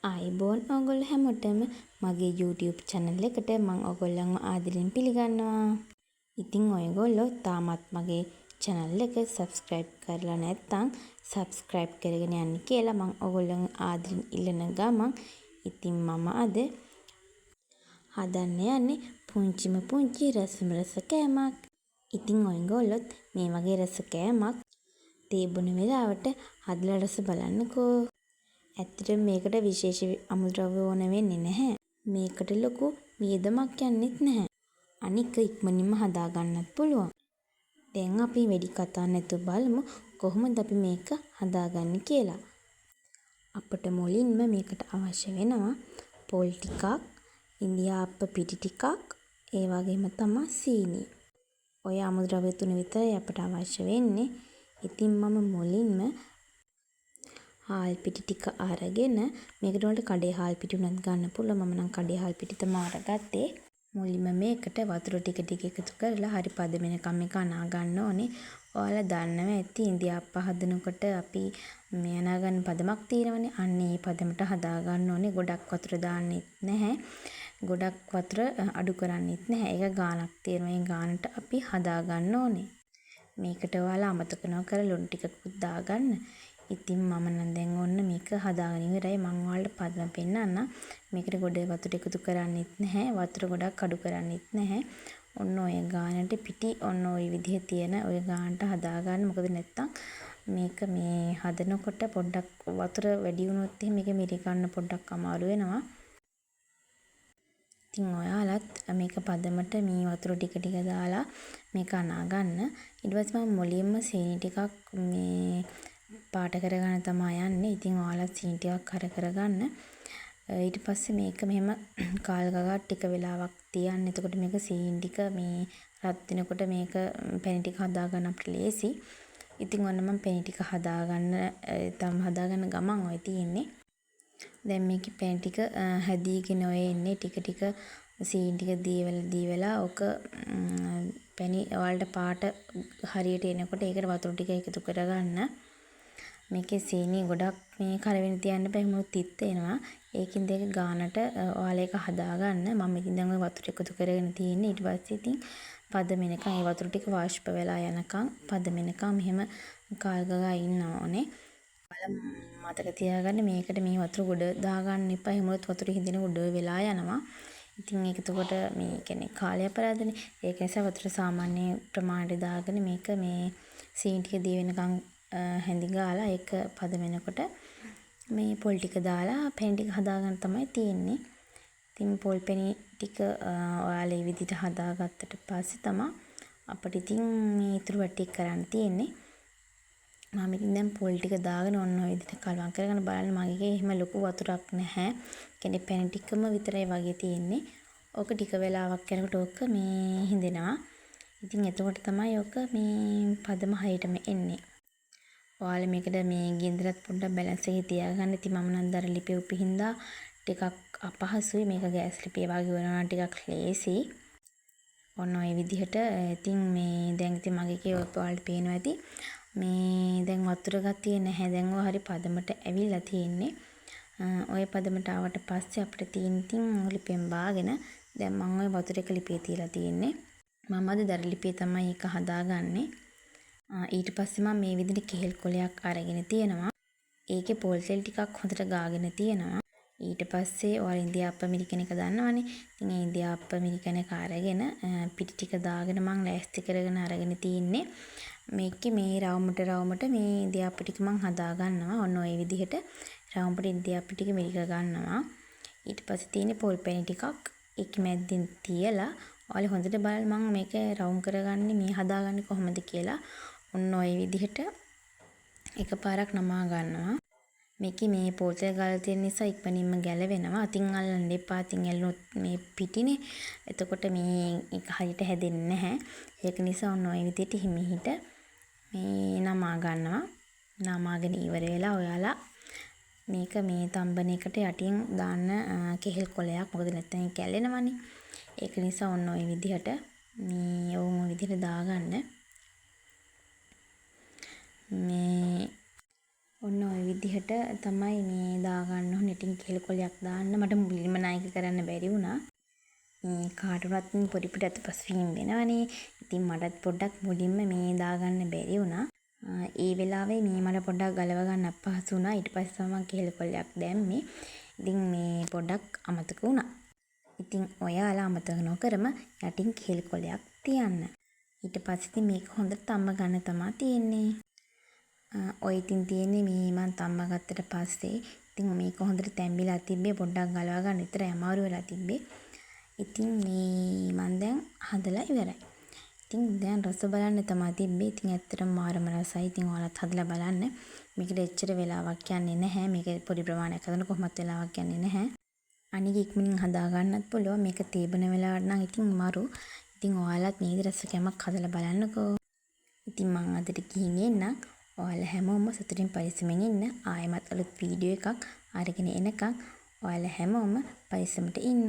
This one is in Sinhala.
ආයිබෝන් ඔයගොල්ලෝ හැමෝටම මගේ YouTube channel එකට මම ඔයගොල්ලන්ව ආදරෙන් පිළිගන්නවා. ඉතින් ඔයගොල්ලෝ තාමත් මගේ channel එක subscribe කරලා නැත්නම් subscribe කරගෙන යන්න කියලා මම ඔයගොල්ලන් ආදරෙන් ඉල්ලන ගමන් ඉතින් මම අද හදන්න යන්නේ පුංචිම පුංචි රසම රස කෑමක්. ඉතින් ඔයගොල්ලොත් මේ වගේ රස කෑමක් තේ බොන වෙලාවට හදලා රස බලන්නකෝ. ඇත්තටම මේකට විශේෂ අමුද්‍රව්‍ය ඕන වෙන්නේ නැහැ. මේකට ලොකු වියදමක් යන්නෙත් නැහැ. අනික ඉක්මනින්ම හදා ගන්නත් පුළුවන්. දැන් අපි වැඩි කතා නැතුව බලමු කොහොමද අපි මේක හදාගන්නේ කියලා. අපිට මුලින්ම මේකට අවශ්‍ය වෙනවා පොල් ටිකක්, ඉන්දියාප්ප පිටි ටිකක්, ඒ වගේම තමයි සීනි. ඔය අමුද්‍රව්‍ය තුන විතරයි අපිට අවශ්‍ය වෙන්නේ. ඉතින් මම මුලින්ම හාල් පිටි ටික අරගෙන මේකට වලට කඩේ හාල් පිටි උනත් ගන්න පුළුවන්. මම නම් කඩේ හාල් පිටි තමයි අරගත්තේ. මුලින්ම මේකට වතුර ටික ටික එකතු කරලා හරි පද වෙනකම් මේක අනා ගන්න ඕනේ. ඔයාලා දන්නවා ඇති ඉන්දියාප්ප හදනකොට අපි මේ අනා ගන්න පදමක් තියෙනවනේ. අන්න ඒ පදමට හදා ගන්න ඕනේ. ගොඩක් වතුර දාන්නෙත් නැහැ. ගොඩක් වතුර අඩු කරන්නෙත් නැහැ. ඒක ගානක් තියෙනවා. ඒ ගානට අපි හදා ගන්න ඕනේ. මේකට ඔයාලා අමතක නොකර ලුණු ටිකකුත් දාගන්න. ඉතින් මම නම් දැන් ඔන්න මේක හදාගෙන ඉවරයි. මම ඔයාලට පදම පෙන්නන්න. මේකට ගොඩ වතුර එකතු කරන්නෙත් නැහැ. වතුර ගොඩක් අඩු කරන්නෙත් නැහැ. ඔන්න ඔය ගානට පිටි ඔන්න ඔය විදිහේ තියෙන ඔය ගානට හදාගන්න. මොකද නැත්තම් මේක මේ හදනකොට පොඩ්ඩක් වතුර වැඩි වුණොත් එහෙනම් මේක මිරි ගන්න පොඩ්ඩක් අමාරු වෙනවා. ඉතින් ඔයාලත් මේක පදමට මේ වතුර ටික ටික දාලා මේක අනා ගන්න. ඊට පස්සේ මම මුලින්ම සීනි ටිකක් මේ පාට කරගන්න තමයි යන්නේ. ඉතින් ඔයාලත් සීනි ටිකක් කරගන්න. ඊට පස්සේ මේක මෙහෙම කාල් ගගා ටික වෙලාවක් තියන්න. එතකොට මේක සීනි ටික මේ රත් වෙනකොට මේක පැණි ටික හදා ගන්න අපිට ලේසි. ඉතින් ඔන්න මම පැණි ටික හදාගන්න ගමන් ඔය තියෙන්නේ. දැන් මේකේ පැණි ටික හැදීගෙන ඔය එන්නේ ටික ටික සීනි ටික දීවලා ඔක පැණි ඔයාලට පාට හරියට එනකොට ඒකට වතුර ටික එකතු කරගන්න. මේකේ සීනි ගොඩක් මේ කරවෙන තියන්න බෑ. මොකද තිත් එනවා. ඒකින් දෙක ගානට ඔයාලා ඒක හදාගන්න. මම ඉතින් දැන් ඔය වතුර එකතු කරගෙන තියෙන්නේ. ඊට පස්සේ ඉතින් පද වෙනකන් ඒ වතුර ටික වාෂ්ප වෙලා යනකම් පද වෙනකම් මෙහෙම කාල් ගගා ඉන්න ඕනේ. මතක තියාගන්න මේකට මේ වතුර ගොඩ දාගන්න එපා. එහෙමොත් වතුර හිඳින ගොඩ වෙලා යනවා. ඉතින් ඒක එතකොට මේ කියන්නේ කාලය අපරාධනේ. ඒක නිසා වතුර සාමාන්‍ය ප්‍රමාණයට දාගෙන මේක මේ සීනි ටික දී වෙනකන් හැඳි ගාලා ඒක පද වෙනකොට මේ පොල් ටික දාලා පැණි ටික හදාගන්න තමයි තියෙන්නේ. ඉතින් පොල් පැණි ටික ඔයාලා මේ විදිහට හදාගත්තට පස්සේ තමයි අපිට ඉතින් මේ ඉතුරු වැටි කරන්න තියෙන්නේ. මම ඉතින් දැන් පොල් ටික දාගෙන ඔන්න ඔය විදිහට කලවම් කරගෙන බලන්න මගේ එහෙම ලොකු වතුරක් නැහැ. කියන්නේ පැණි ටිකම විතරයි වගේ තියෙන්නේ. ඕක ටික වෙලාවක් යනකොට ඕක මේ හිඳෙනවා. ඉතින් එතකොට තමයි ඕක මේ පදම හරියටම එන්නේ. ඔයාලා මේකට මේ ගින්දරත් පොඩ්ඩක් බැලන්ස් එකේ තියාගන්න. ඉතින් මම නම් දර ලිපේ උපි හින්දා ටිකක් අපහසුයි. මේක ගෑස් ලිපේ වගේ වෙනවා ටිකක් ලේසි. ඔන්න ඔය විදිහට ඉතින් මේ දැන් ඉතින් මගේ කේ ඔයාලට පේනවා ඇති. මේ දැන් වතුර ගතිය නැහැ. දැන් ඔය හරි පදමට ඇවිල්ලා තියෙන්නේ. ඔය පදමට ආවට පස්සේ අපිට තියෙන ඉතින් ලිපෙන් බාගෙන දැන් මම ඔය වතුර එක ලිපේ තියලා තියෙන්නේ. මම අද දර ලිපේ තමයි ඒක හදාගන්නේ. ඊට පස්සේ මම මේ විදිහට කෙහෙල් කොලයක් අරගෙන තියෙනවා. ඒකේ පොල් තෙල් ටිකක් හොඳට ගාගෙන තියෙනවා. ඊට පස්සේ ඔයාලා ඉන්දියාප්ප මිරිකන එක දන්නවනේ. ඉතින් ඒ ඉන්දියාප්ප මිරිකන එක අරගෙන පිටි ටික දාගෙන මම ලෑස්ති කරගෙන අරගෙන තින්නේ. මේකේ මේ රවුමට මේ ඉන්දියාප්ප ටික මම හදා ගන්නවා. ඔන්න ඔය විදිහට රවුමට ඉන්දියාප්ප ටික මිරික ගන්නවා. ඊට පස්සේ තියෙන්නේ පොල් පැණි ටිකක් ඒක මැද්දෙන් තියලා ඔයාලා හොඳට බලන්න මම මේක රවුම් කරගන්නේ මේ හදාගන්නේ කොහොමද කියලා. ඔන්න ඔය විදිහට එකපාරක් නමා ගන්නවා. මේකේ මේ පොල් තෙල් ගාලා තියෙන නිසා ඉක්මනින්ම ගැලවෙනවා. අතින් අල්ලන්න එපා. අතින් ඇල්ලුනොත් මේ පිටිනේ. එතකොට මේ එක හරියට හැදෙන්නේ නැහැ. ඒක නිසා ඔන්න ඔය විදිහට හිමිහිට මේ නමා ගන්නවා. නමාගෙන ඉවර වෙලා ඔයාලා මේක මේ තම්බන එකට යටින් දාන්න කෙහෙල් කොලයක්. මොකද නැත්නම් ඒක ඇලෙනවනේ. ඒක නිසා ඔන්න ඔය විදිහට මේ ඔය විදිහට දාගන්න. මේ ඔන්න ඔය විදිහට තමයි මේ දාගන්න ඕනේ. ඕනේ. ඉතින් කෙල් කොලයක් දාන්න මට මුලින්ම නායක කරන්න බැරි වුණා. මේ කාටවත් පොඩි පොඩි අතපසුවීම් වෙනවනේ. ඉතින් මටත් පොඩ්ඩක් මුලින්ම මේ දාගන්න බැරි වුණා. ඒ වෙලාවේ මේ මට පොඩ්ඩක් ගලව ගන්න අපහසු වුණා. ඊට පස්සේ මම කෙල් කොලයක් දැම්මේ. ඉතින් මේ පොඩ්ඩක් අමතක වුණා. ඉතින් ඔයාලා අමතක නොකරම යටින් කෙල් කොලයක් තියන්න. ඊට පස්සේ ඉතින් මේක හොඳට තම්ම ගන්න තමයි තියෙන්නේ. ඔය ඉතින් තියෙන්නේ මේ මම තම්ම ගත්තට පස්සේ ඉතින් මේක හොඳට තැම්බිලා තිබ්බේ. පොඩ්ඩක් ගලව ගන්න විතරයි අමාරු වෙලා තිබ්බේ. ඉතින් මේ මම දැන් හදලා ඉවරයි. ඉතින් දැන් රස බලන්න තමයි තිබ්බේ. ඉතින් ඇත්තටම මාරම රසයි. ඉතින් ඔයාලත් හදලා බලන්න. මේකට එච්චර වෙලාවක් යන්නේ නැහැ. මේක පොඩි ප්‍රමාණයක් හදන කොහොමත් වෙලාවක් යන්නේ නැහැ. අනික ඉක්මනින් හදා ගන්නත් පුළුවන්. මේක තේබන වෙලාවට නම් ඉතින් මරු. ඉතින් ඔයාලත් මේ විදිහට රස කැමක් හදලා බලන්නකෝ. ඉතින් මම අදට ගිහින් එන්නම්. ඔයාලා හැමෝම සතුටින් පරිස්සමෙන් ඉන්න. ආයෙමත් අලුත් වීඩියෝ එකක් අරගෙන එනකම් ඔයාලා හැමෝම පරිස්සමට ඉන්න.